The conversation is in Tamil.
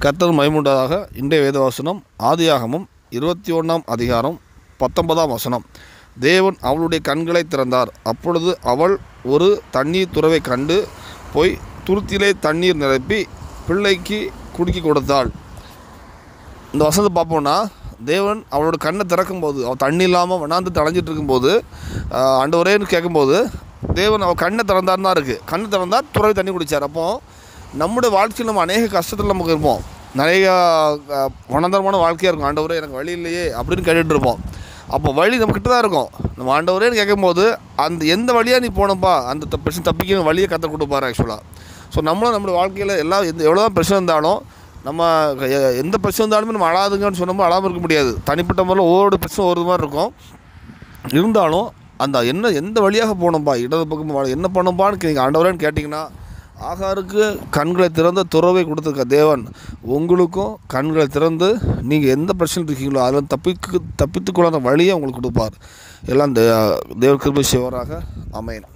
கர்த்தர் மகிமையுண்டாதாக. இன்றைய வேதவசனம் ஆதியாகமம் 21 அதிகாரம் 19 தேவன் அவளுடைய கண்களை திறந்தார். அப்பொழுது அவள் ஒரு தண்ணீர் துறவை கண்டு போய் துருத்திலே தண்ணீர் நிரப்பி பிள்ளைக்கு குடிக்க கொடுத்தாள். இந்த வசனத்தை பார்ப்போம்னா, தேவன் அவளோட கண்ணை திறக்கும்போது, அவள் தண்ணி இல்லாமல் வண்ணாந்து தளைஞ்சிட்டு இருக்கும்போது, ஆண்டவரேன்னு கேட்கும்போது தேவன் அவள் கண்ணை திறந்தார்னு தான் இருக்குது. கண்ணை திறந்தார், துறவை தண்ணி குடித்தார். அப்போது நம்முடைய வாழ்க்கையில் நம்ம அநேக கஷ்டத்தில் நமக்கு இருப்போம். நிறையா வனந்தரமான வாழ்க்கையாக இருக்கும். ஆண்டவரே எனக்கு வழி இல்லையே அப்படின்னு கேட்டுகிட்டு இருப்போம். அப்போ வழி நம்மக்கிட்ட தான் இருக்கும். நம்ம ஆண்டவரேன்னு கேட்கும்போது அந்த எந்த வழியாக நீ போனப்பா அந்த பிரச்சனை தப்பிக்க வழியை கற்றுக் கொடுப்பாரு ஆக்சுவலாக. ஸோ நம்மளும் நம்மளுடைய வாழ்க்கையில் எவ்வளோ தான் பிரச்சனை இருந்தாலும், நம்ம எந்த பிரச்சனை இருந்தாலுமே நம்ம அழாதுங்கன்னு சொன்னோமோ அழாமல் இருக்க முடியாது. தனிப்பட்ட முறையில் ஒவ்வொரு பிரச்சனை ஒரு மாதிரி இருக்கும். இருந்தாலும் அந்த எந்த வழியாக போனோம்ப்பா, இடது பக்கம் என்ன பண்ணோம்ப்பான்னு நீங்கள் ஆண்டவரேன்னு கேட்டிங்கன்னா, ஆகாருக்கு கண்களை திறந்து துறவை கொடுத்துருக்க தேவன் உங்களுக்கும் கண்களை திறந்து நீங்கள் எந்த பிரச்சனை இருக்கீங்களோ அதில் தப்பித்துக்கொள்ளாத வழியை உங்களுக்கு கொடுப்பார். எல்லாம் தேவ கிருபை செய்வாராக. ஆமென்.